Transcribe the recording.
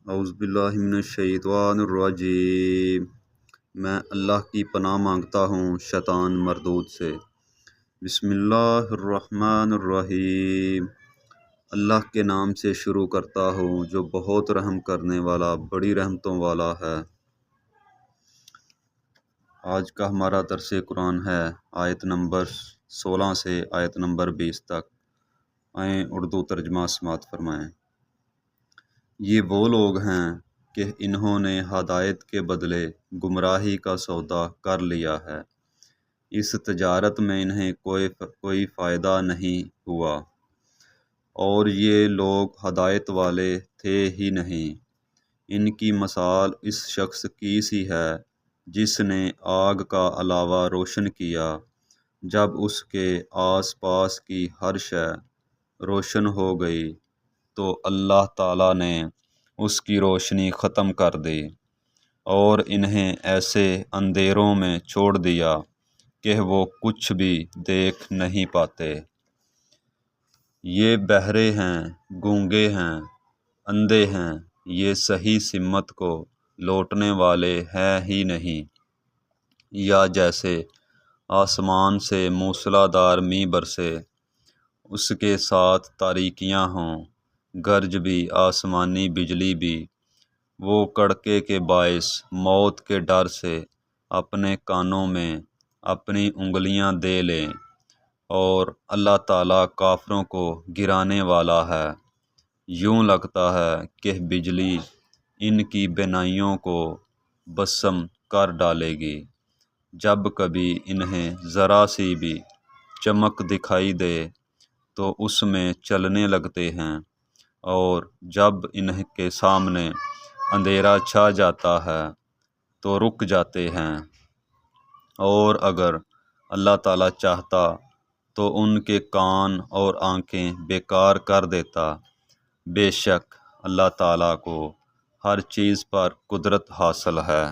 اعوذ باللہ من الشیطان الرجیم۔ میں اللہ کی پناہ مانگتا ہوں شیطان مردود سے۔ بسم اللہ الرحمن الرحیم۔ اللہ کے نام سے شروع کرتا ہوں جو بہت رحم کرنے والا بڑی رحمتوں والا ہے۔ آج کا ہمارا درس قرآن ہے آیت نمبر 16 سے آیت نمبر 20 تک۔ آئیں اردو ترجمہ سماعت فرمائیں۔ یہ وہ لوگ ہیں کہ انہوں نے ہدایت کے بدلے گمراہی کا سودا کر لیا ہے، اس تجارت میں انہیں کوئی فائدہ نہیں ہوا، اور یہ لوگ ہدایت والے تھے ہی نہیں۔ ان کی مثال اس شخص کی سی ہے جس نے آگ کا علاوہ روشن کیا، جب اس کے آس پاس کی ہر شے روشن ہو گئی تو اللہ تعالیٰ نے اس کی روشنی ختم کر دی اور انہیں ایسے اندھیروں میں چھوڑ دیا کہ وہ کچھ بھی دیکھ نہیں پاتے۔ یہ بہرے ہیں، گونگے ہیں، اندھے ہیں، یہ صحیح سمت کو لوٹنے والے ہیں ہی نہیں۔ یا جیسے آسمان سے موسلا دھار مینہ برسے، اس کے ساتھ تاریکیاں ہوں، گرج بھی، آسمانی بجلی بھی، وہ کڑکے کے باعث موت کے ڈر سے اپنے کانوں میں اپنی انگلیاں دے لیں، اور اللہ تعالیٰ کافروں کو گرانے والا ہے۔ یوں لگتا ہے کہ بجلی ان کی بینائیوں کو بسم کر ڈالے گی، جب کبھی انہیں ذرا سی بھی چمک دکھائی دے تو اس میں چلنے لگتے ہیں، اور جب ان کے سامنے اندھیرا چھا جاتا ہے تو رک جاتے ہیں، اور اگر اللہ تعالیٰ چاہتا تو ان کے کان اور آنکھیں بیکار کر دیتا۔ بے شک اللہ تعالیٰ کو ہر چیز پر قدرت حاصل ہے۔